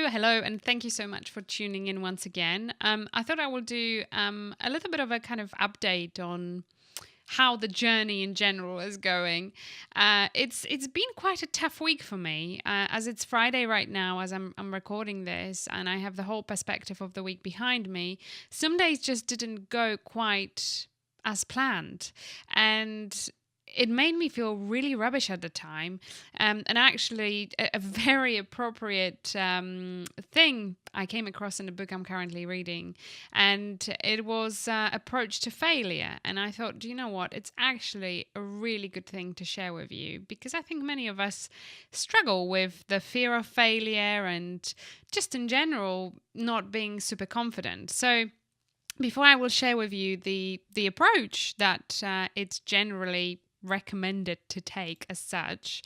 Hello, and thank you so much for tuning in once again. I thought I will do a little bit of a kind of update on how the journey in general is going. It's been quite a tough week for me, as it's Friday right now, as I'm recording this, and I have the whole perspective of the week behind me. Some days just didn't go quite as planned, and it made me feel really rubbish at the time. And actually, a very appropriate thing I came across in the book I'm currently reading. And it was Approach to Failure. And I thought, do you know what? It's actually a really good thing to share with you, because I think many of us struggle with the fear of failure and just in general not being super confident. So, before I will share with you the approach that it's generally recommended to take as such,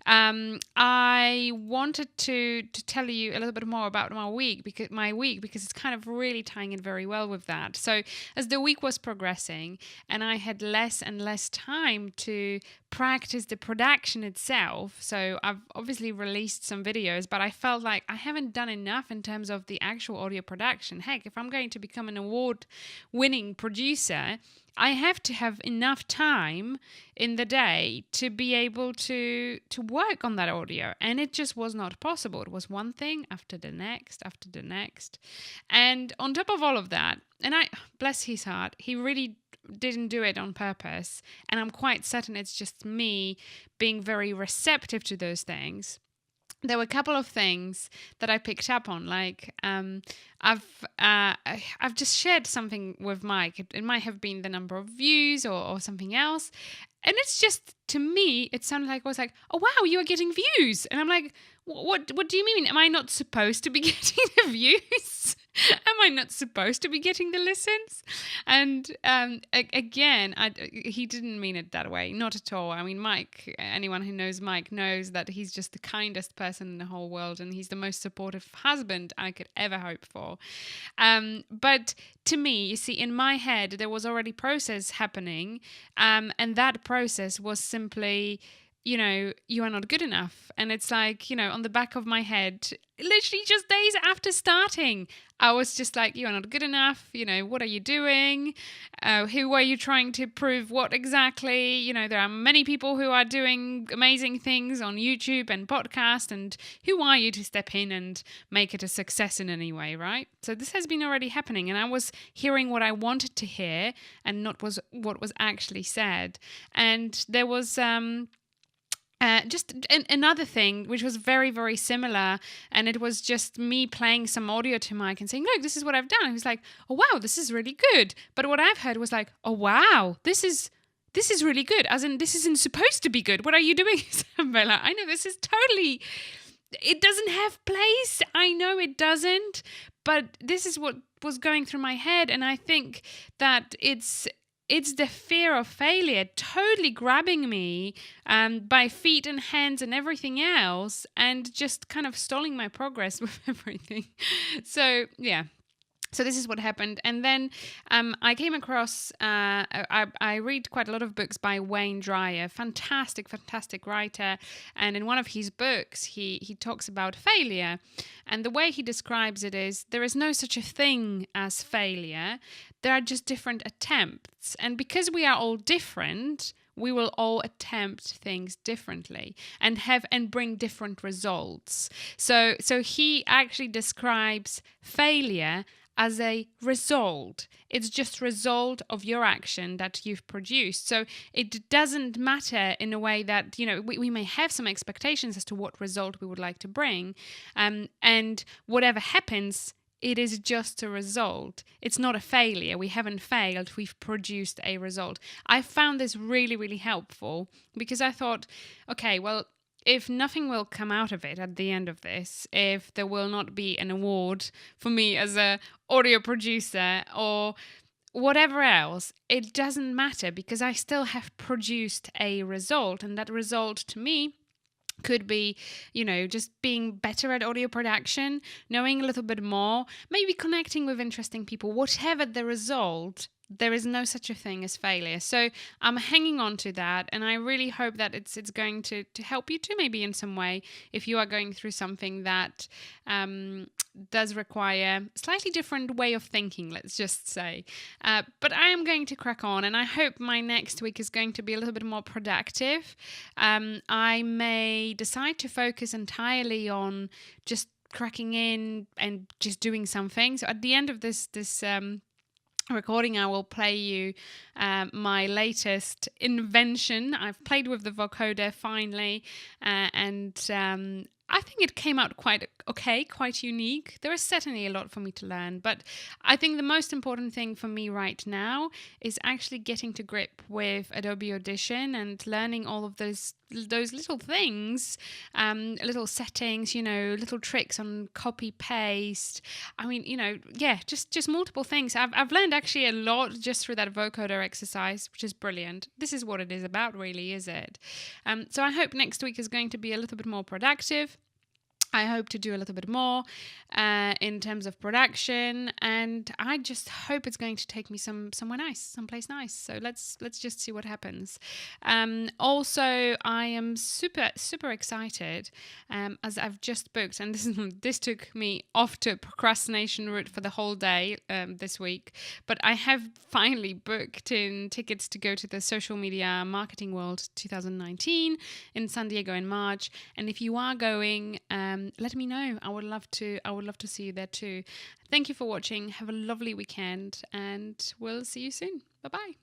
I wanted to tell you a little bit more about my week because it's kind of really tying in very well with that. So as the week was progressing and I had less and less time to practice the production itself, so I've obviously released some videos, but I felt like I haven't done enough in terms of the actual audio production. Heck, if I'm going to become an award-winning producer, I have to have enough time in the day to be able to work on that audio, and it just was not possible. It was one thing after the next, and on top of all of that, and I bless his heart, he really didn't do it on purpose, and I'm quite certain it's just me being very receptive to those things. There were a couple of things that I picked up on, like I've just shared something with Mike. It might have been the number of views or something else, and it's just, to me, it sounded like I was like, oh wow, you are getting views, and I'm like, what do you mean? Am I not supposed to be getting the views? Am I not supposed to be getting the listens? And again, he didn't mean it that way, not at all. I mean, Mike, anyone who knows Mike knows that he's just the kindest person in the whole world, and he's the most supportive husband I could ever hope for. But to me, you see, in my head, there was already process happening, and that process was simply, you are not good enough. And it's like, on the back of my head, literally just days after starting, I was just like, you are not good enough. What are you doing? Who are you trying to prove what exactly? There are many people who are doing amazing things on YouTube and podcast, and who are you to step in and make it a success in any way, right? So this has been already happening, and I was hearing what I wanted to hear and not what was actually said. And there was another thing which was very, very similar, and it was just me playing some audio to Mike and saying, look, this is what I've done. And he was like, oh wow, this is really good. But what I've heard was like, oh wow, this is really good, as in this isn't supposed to be good. What are you doing, Isabella? I know this is totally, it doesn't have place. I know it doesn't, but this is what was going through my head. And I think that it's the fear of failure totally grabbing me by feet and hands and everything else, and just kind of stalling my progress with everything. So, yeah. So this is what happened. And then I came across, I read quite a lot of books by Wayne Dyer, fantastic writer. And in one of his books, he talks about failure. And the way he describes it is, there is no such a thing as failure. There are just different attempts. And because we are all different, we will all attempt things differently and bring different results. So he actually describes failure as a result. It's just result of your action that you've produced. So it doesn't matter in a way that, we may have some expectations as to what result we would like to bring. And whatever happens, it is just a result. It's not a failure. We haven't failed. We've produced a result. I found this really, really helpful, because I thought, okay, well, if nothing will come out of it at the end of this, if there will not be an award for me as a audio producer or whatever else, it doesn't matter, because I still have produced a result. And that result to me could be, just being better at audio production, knowing a little bit more, maybe connecting with interesting people, whatever the result there is no such a thing as failure. So I'm hanging on to that, and I really hope that it's going to help you too, maybe in some way, if you are going through something that does require a slightly different way of thinking, let's just say. But I am going to crack on, and I hope my next week is going to be a little bit more productive. I may decide to focus entirely on just cracking in and just doing something. So at the end of this recording, I will play you my latest invention. I've played with the vocoder finally, and I think it came out quite okay, quite unique. There is certainly a lot for me to learn, but I think the most important thing for me right now is actually getting to grip with Adobe Audition and learning all of those little things, little settings, little tricks on copy paste. I mean, yeah, just multiple things. I've learned actually a lot just through that vocoder exercise, which is brilliant. This is what it is about, really, is it? So I hope next week is going to be a little bit more productive. I hope to do a little bit more in terms of production, and I just hope it's going to take me somewhere nice, someplace nice. So let's just see what happens. Also, I am super excited as I've just booked, and this took me off to a procrastination route for the whole day this week, but I have finally booked in tickets to go to the Social Media Marketing World 2019 in San Diego in March. And if you are going, let me know. I would love to see you there too. Thank you for watching. Have a lovely weekend, and we'll see you soon. Bye bye.